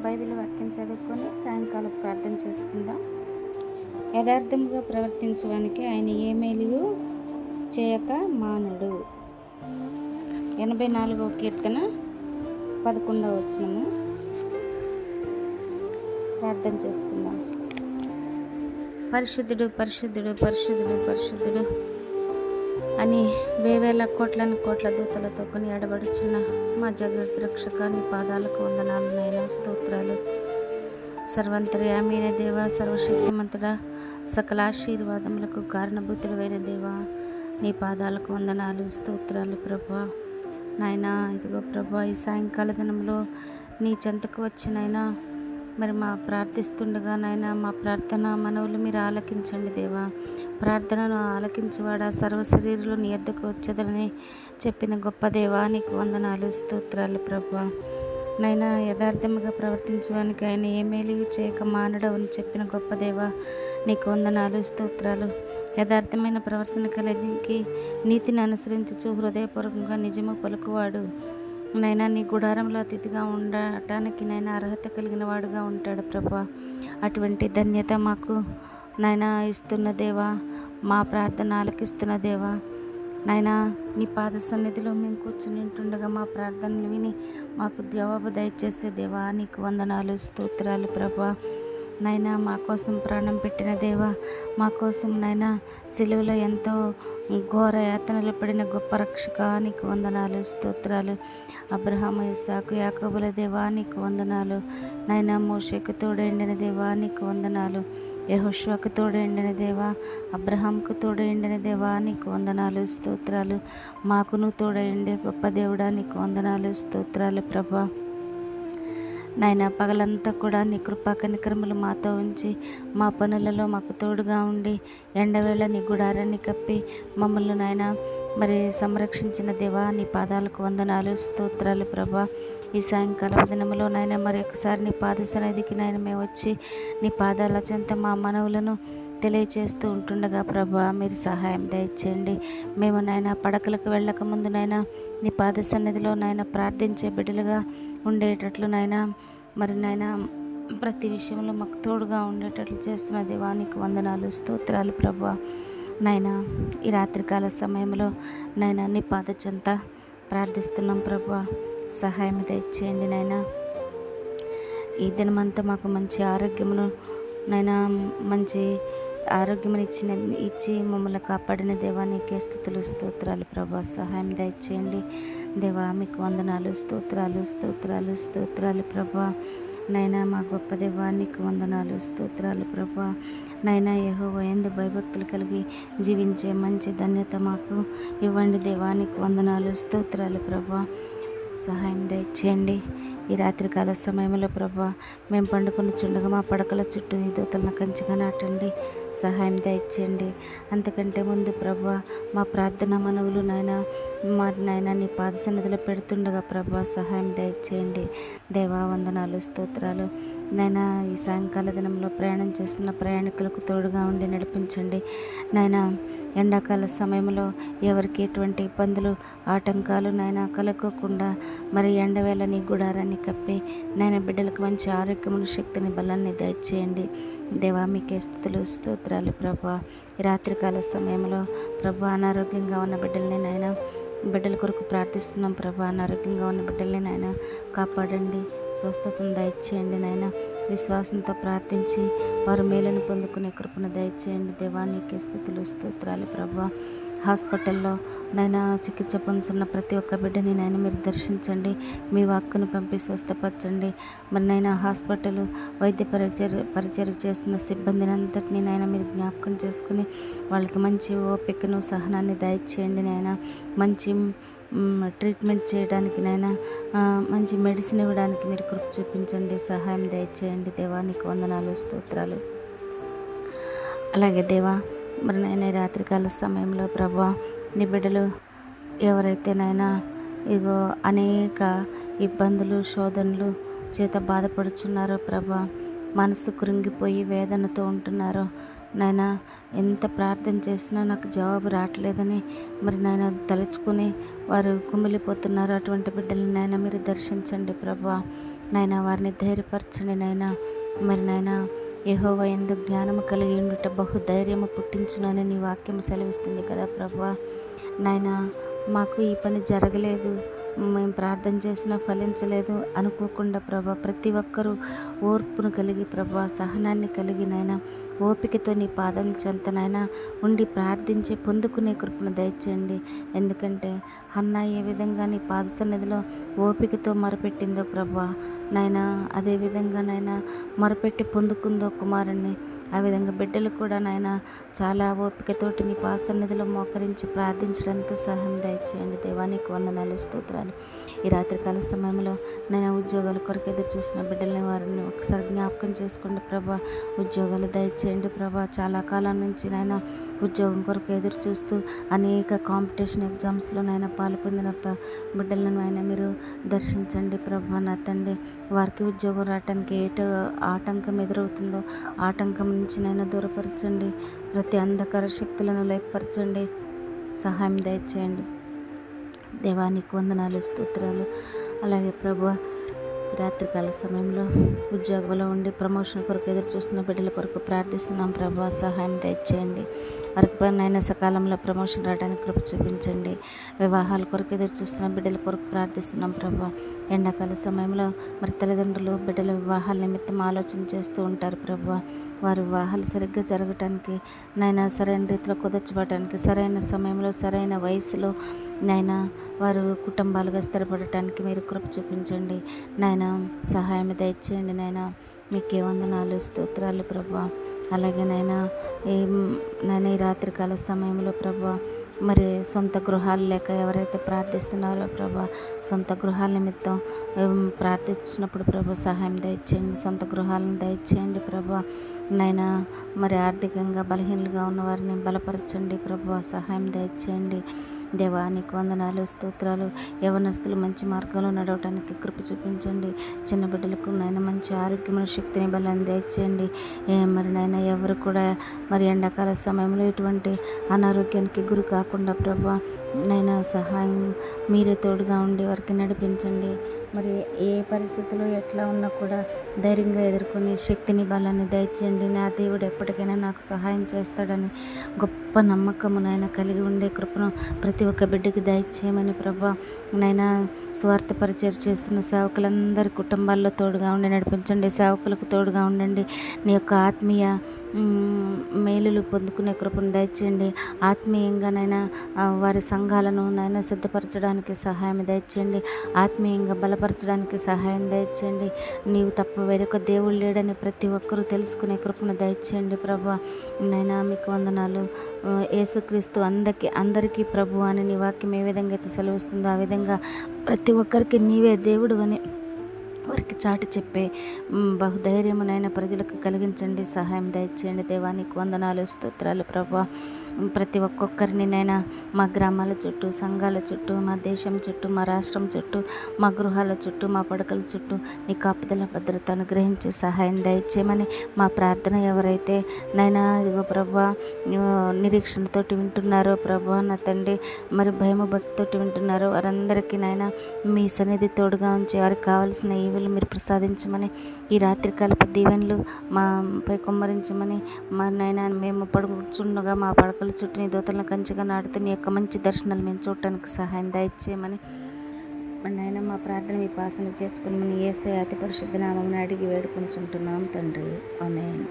Bible వాక్యం చదువుకొని సాయంకాలం ప్రార్థన చేసుకుందాం. యథార్థముగా ప్రవర్తించడానికి ఆయన ఏ మేలు చేయక మానడు. 84వ కీర్తన 11వ వచనము. ప్రార్థన చేసుకుందాం. పరిశుద్ధుడు పరిశుద్ధుడు పరిశుద్ధుడు పరిశుద్ధుడు అని వేవేల కోట్ల దూతలతో కొని ఎడబడుచున్న మా జగత్ రక్షక, నీ పాదాలకు వందనాలు నాయన, స్తోత్రాలు. సర్వంతర్యామైన దేవ, సర్వశక్తిమంతుడా, సకల ఆశీర్వాదములకు కారణభూతులైన దేవ, నీ పాదాలకు వందనాలు, స్తోత్రాలు ప్రభా. నాయన ఇదిగో ప్రభా, ఈ సాయంకాల దినంలో నీ చెంతకు వచ్చినైనా మరి మా ప్రార్థిస్తుండగా నాయన మా ప్రార్థన మనవులు మీరు ఆలకించండి దేవా. ప్రార్థనను ఆలకించువాడా సర్వ శరీరులు నీ యొద్దకు వచ్చేదని చెప్పిన గొప్ప దేవా, నీకు వందనాలు, స్తోత్రాలు ప్రభా. నైనా యథార్థముగా ప్రవర్తించడానికి ఆయన ఏ మేలు చేయక మానడవని చెప్పిన గొప్ప దేవా, నీకు వందనాలు, స్తోత్రాలు. యథార్థమైన ప్రవర్తన కలిగి నీతిని అనుసరించుచు హృదయపూర్వకంగా నిజము పలుకువాడు నైనా నీ గుడారంలో అతిథిగా ఉండటానికి నైనా అర్హత కలిగిన వాడుగా ఉంటాడు ప్రభా. అటువంటి ధన్యత మాకు నైనా ఇస్తున్న దేవా, మా ప్రార్థన ఆలకిస్తున్న దేవా. నైనా నీ పాద సన్నిధిలో మేము కూర్చుని ఉంటుండగా మా ప్రార్థనలు విని మాకు జవాబు దయచేసే దేవా, నీకు వందనాలు, స్తోత్రాలు ప్రభా. నైనా మా కోసం ప్రాణం పెట్టిన దేవా, మా కోసం నైనా సిలువలో ఎంతో ఘోర యాతనలు పడిన గొప్ప రక్షక, నీకు వందనాలు, స్తోత్రాలు. అబ్రహాము, ఇస్సాకు, యాకోబుల దేవా, నీకు వందనాలు. నైనా మోషేకు తోడైండిన దేవా, నీకు వందనాలు. యెహోషువకు తోడైండిన దేవా, అబ్రహాంకు తోడైండిన దేవా, నీకు వందనాలు, స్తోత్రాలు. మాకును తోడైండే గొప్ప దేవుడా, నీకు వందనాలు, స్తోత్రాలు ప్రభా. నాయన పగలంతా కూడా నీ కృపా కనికరములు మాతో ఉంచి మా పనులలో మాకు తోడుగా ఉండి ఎండవేళ నీ గుడారాన్ని కప్పి మమ్మల్ని నాయన మరి సంరక్షించిన దేవా, నీ పాదాలకు వందనాలు, స్తోత్రాలు ప్రభా. ఈ సాయంకాల దినములో నాయన మరి ఒకసారి నీ పాద సన్నిధికి నాయన మేము వచ్చి నీ పాదాల చెంత మా మనవులను తెలియచేస్తూ ఉంటుండగా ప్రభా, మీరు సహాయం దయచేయండి. మేము నాయన పడకలకు వెళ్ళక ముందు నాయన నీ పాద సన్నిధిలో నాయన ప్రార్థించే బిడ్డలుగా ఉండేటట్లు నాయన మరి నాయన ప్రతి విషయంలో మాకు తోడుగా ఉండేటట్లు చేస్తున్న దేవా, నీకు వందనాలు, స్తోత్రాలు ప్రభా. నాయన ఈ రాత్రికాల సమయంలో నాయన నీ పాద చెంత ప్రార్థిస్తున్నాం ప్రభా, సహాయం దయచేయండి నాయన. ఈ దినమంతా మాకు మంచి ఆరోగ్యమును నాయన మంచి ఆరోగ్యమును ఇచ్చి మమ్మల్ని కాపాడిన దేవా, నీకే స్తుతులు, స్తోత్రాలు ప్రభా, సహాయం దయచేయండి దేవా. మీకు వందనాలు, స్తోత్రాలు స్తోత్రాలు స్తోత్రాలు ప్రభా. నైనా మా గొప్ప దేవా, నీకు వందనాలు, స్తోత్రాలు ప్రభా. నైనా యెహోవా యందు భయభక్తులు కలిగి జీవించే మంచి ధన్యత మాకు ఇవ్వండి దేవా, నీకు వందనాలు, స్తోత్రాలు ప్రభా, సహాయం దయచేయండి. ఈ రాత్రికాల సమయంలో ప్రభా మేము పండుకొని చుండగా మా పడకల చుట్టూ ఈ దూతలను కంచిగా నాటండి, సహాయం దయచేయండి. అంతకంటే ముందు ప్రభా మా ప్రార్థన మనవులు నాయన మరి నాయన నీ పాద సన్నిధిలో పెడుతుండగా ప్రభా సహాయం దయచేయండి దేవా, వందనాలు, స్తోత్రాలు. నాయన ఈ సాయంకాల దినంలో ప్రయాణం చేస్తున్న ప్రయాణికులకు తోడుగా ఉండి నడిపించండి నాయన. ఎండాకాల సమయంలో ఎవరికి ఎటువంటి ఇబ్బందులు ఆటంకాలు నాయన కలుక్కోకుండా మరి ఎండవేళ నీ గుడారాన్ని కప్పి నాయన బిడ్డలకు మంచి ఆరోగ్యమును, శక్తిని, బలాన్ని దయచేయండి దేవా, మీకే స్తుతులు, స్తోత్రాలు ప్రభా. ఈ రాత్రికాల సమయంలో ప్రభా అనారోగ్యంగా ఉన్న బిడ్డల్ని నాయన బిడ్డల కొరకు ప్రార్థిస్తున్నాం ప్రభా. అనారోగ్యంగా ఉన్న బిడ్డల్ని నాయన కాపాడండి, స్వస్థతను దయచేయండి నాయన. విశ్వాసంతో ప్రార్థించి వారు మేలును పొందుకునే కృపను దయచేయండి దేవా, నీకే స్తుతులు, స్తోత్రాలు ప్రభా. హాస్పిటల్లో నైనా చికిత్స పొందుతున్న ప్రతి ఒక్క బిడ్డని నాయన మీరు దర్శించండి, మీ వాక్కును పంపి స్వస్థపరచండి. మరి నైనా హాస్పిటల్ వైద్య పరిచర్య చేస్తున్న సిబ్బందిని అంతటినీ నాయన మీరు జ్ఞాపకం చేసుకుని వాళ్ళకి మంచి ఓపికను, సహనాన్ని దయచేయండి నాయన. మంచి ట్రీట్మెంట్ చేయడానికి నైనా మంచి మెడిసిన్ ఇవ్వడానికి మీరు కృప చూపించండి, సహాయం దయచేయండి దేవా, నీకు వందనాలు, స్తోత్రాలు. అలాగే దేవా మరి నాయన రాత్రికాల సమయంలో ప్రభా నీ బిడ్డలు ఎవరైతే నాయన ఇగో అనేక ఇబ్బందులు, శోధనలు చేత బాధపడుచున్నారో ప్రభా, మనసు కృంగిపోయి వేదనతో ఉంటున్నారో నాయన ఎంత ప్రార్థన చేసినా నాకు జవాబు రావట్లేదని మరి నాయన తలుచుకుని వారు కుమిలిపోతున్నారు. అటువంటి బిడ్డలను నాయన మీరు దర్శించండి ప్రభా. నాయన వారిని ధైర్యపరచండి నాయన. మరి నాయన యెహోవా యందు జ్ఞానము కలిగి ఉండుట బహుధైర్యము పుట్టించును అని నీ వాక్యం సెలవిస్తుంది కదా ప్రభా. నాయన మాకు ఈ పని జరగలేదు, మేము ప్రార్థన చేసినా ఫలించలేదు అనుకోకుండా ప్రభా, ప్రతి ఒక్కరూ ఓర్పును కలిగి ప్రభా, సహనాన్ని కలిగి నాయన ఓపికతో నీ పాదం చెంత నాయన ఉండి ప్రార్థించి పొందుకునే కృపను దయచేయండి. ఎందుకంటే హన్నా ఏ విధంగా నీ పాద సన్నిధిలో ఓపికతో మొరపెట్టిందో ప్రభా నాయన, అదేవిధంగా నాయన మొరపెట్టి పొందుకుందో కుమారుణ్ణి, ఆ విధంగా బిడ్డలు కూడా నాయన చాలా ఓపికతోటి నీ పాద సన్నిధిలో మోకరించి ప్రార్థించడానికి సహాయం దయచేయండి. దేవానికి వందనాలు, స్తోత్రాలు. ఈ రాత్రికాల సమయంలో నేను ఉద్యోగాల కొరకు ఎదురు చూసిన బిడ్డలని వారిని ఒకసారి జ్ఞాపకం చేసుకోండి ప్రభా. ఉద్యోగాలు దయచేయండి ప్రభా. చాలా కాలం నుంచి నాయన ఉద్యోగం కొరకు ఎదురు చూస్తూ అనేక కాంపిటీషన్ ఎగ్జామ్స్లో నాయన పాలు పొందిన బిడ్డలను ఆయన మీరు దర్శించండి ప్రభా. నా తండ్రి, వారికి ఉద్యోగం రావటానికి ఆటంకం ఎదురవుతుందో ఆటంకం నుంచి నైనా దూరపరచండి. ప్రతి అంధకార శక్తులను లేపరచండి, సహాయం దయచేయండి. దేవానికి వందనాలు, స్తోత్రాలు. అలాగే ప్రభా, రాత్రికాల సమయంలో ఉద్యోగంలో ఉండి ప్రమోషన్ కొరకు ఎదురు చూస్తున్న బిడ్డల కొరకు ప్రార్థిస్తున్నాం ప్రభా. సహాయం దయచేయండి. వారికి నైనా సకాలంలో ప్రమోషన్ రావడానికి కృప చూపించండి. వివాహాల కొరకు ఎదురు చూస్తున్న బిడ్డల కొరకు ప్రార్థిస్తున్నాం ప్రభా. ఎండాకాల సమయంలో మరి తల్లిదండ్రులు బిడ్డల వివాహాల నిమిత్తం ఆలోచన చేస్తూ ఉంటారు ప్రభా. వారి వివాహాలు సరిగ్గా జరగటానికి నైనా సరైన రీతిలో కుదర్చబడటానికి సరైన సమయంలో సరైన వయసులో నైనా వారు కుటుంబాలుగా స్థిరపడటానికి మీరు కృప చూపించండి నాయన. సహాయం దయచేయండి నాయన. మీకే వందనాలు, స్తోత్రాలు ప్రభా. అలాగే నాయన ఈ రాత్రికాల సమయంలో ప్రభా, మరి సొంత గృహాలు లేక ఎవరైతే ప్రార్థిస్తున్నారో ప్రభా, సొంత గృహాల నిమిత్తం ప్రార్థించినప్పుడు ప్రభా సహాయం దయచేయండి. సొంత గృహాలను దయచేయండి ప్రభా. నైనా మరి ఆర్థికంగా బలహీనలుగా ఉన్న వారిని బలపరచండి ప్రభా. సహాయం దయచేయండి. దేవానికి వందనాలు, స్తోత్రాలు. యవనస్తులు మంచి మార్గంలో నడవటానికి కృప చూపించండి. చిన్న బిడ్డలకు నాయన మంచి ఆరోగ్యమైన శక్తిని బలాన్ని దయచేయండి. మరి నాయన ఎవరు కూడా మరి ఎండాకాల సమయంలో ఎటువంటి అనారోగ్యానికి గురి కాకుండా ప్రభా నైనా సహాయం మీరే తోడుగా ఉండి వారికి నడిపించండి. మరి ఏ పరిస్థితిలో ఎట్లా ఉన్నా కూడా ధైర్యంగా ఎదుర్కొని శక్తిని బలాన్ని దయచేయండి. నా దేవుడు ఎప్పటికైనా నాకు సహాయం చేస్తాడని గొప్ప నమ్మకము నాయన కలిగి ఉండే కృపను ప్రతి ఒక్క బిడ్డకి దయచేయమని ప్రభా నైనా స్వార్థ పరిచయం చేస్తున్న సేవకులందరి కుటుంబాల్లో తోడుగా ఉండి నడిపించండి. సేవకులకు తోడుగా ఉండండి. నీ యొక్క ఆత్మీయ మేలులు పొందుకునే కృపను దయచేయండి. ఆత్మీయంగానైనా వారి సంఘాలను నైనా సిద్ధపరచడానికి సహాయం దయచేయండి. ఆత్మీయంగా బలపరచడానికి సహాయం దయచేయండి. నీవు తప్ప వేరొక దేవుడు లేడని ప్రతి ఒక్కరూ తెలుసుకునే కృపను దయచేయండి ప్రభా. నైనా మీకు వందనాలు. యేసుక్రీస్తు అందరికీ ప్రభు అని నీ వాక్యం ఏ విధంగా అయితే సెలవిస్తుందో ఆ విధంగా ప్రతి ఒక్కరికి నీవే దేవుడు అని వారికి చాటి చెప్పే బహుధైర్యమునైన ప్రజలకు కలిగించండి. సహాయం దయచేయండి. దేవానికి వందనాలు, స్తోత్రాలు ప్రభా. ప్రతి ఒక్కొక్కరిని నైనా మా గ్రామాల చుట్టూ, సంఘాల చుట్టూ, మా దేశం చుట్టూ, మా రాష్ట్రం చుట్టూ, మా గృహాల చుట్టూ, మా పడకల చుట్టూ నీ కాపుదల భద్రత అనుగ్రహించి సహాయం దయచేయమని మా ప్రార్థన ఎవరైతే నైనా ఇదిగో ప్రభా నిరీక్షణతోటి వింటున్నారో ప్రభా నా తండ్రి, మరి భయము భక్తితోటి వింటున్నారో వారందరికీ నైనా మీ సన్నిధి తోడుగా ఉంచి వారికి కావాల్సిన ఈవులు మీరు ప్రసాదించమని, ఈ రాత్రికాలపు దీవెనలు మాపై కుమ్మరించమని, మా నైనా మేము పడుకుంటుండగా మా పడకల చుట్టూ నీ దూతలను కంచిగా నాటుతూ నీ యొక్క మంచి దర్శనాలు మేము చూడటానికి సహాయం దయచేయమని నాయన మా ప్రార్థన మీ పాసన చేర్చుకుని యేసయ్య అతి పరిశుద్ధ నామమున అడిగి వేడుకొంచుంటున్నాం తండ్రి. ఆమేన్.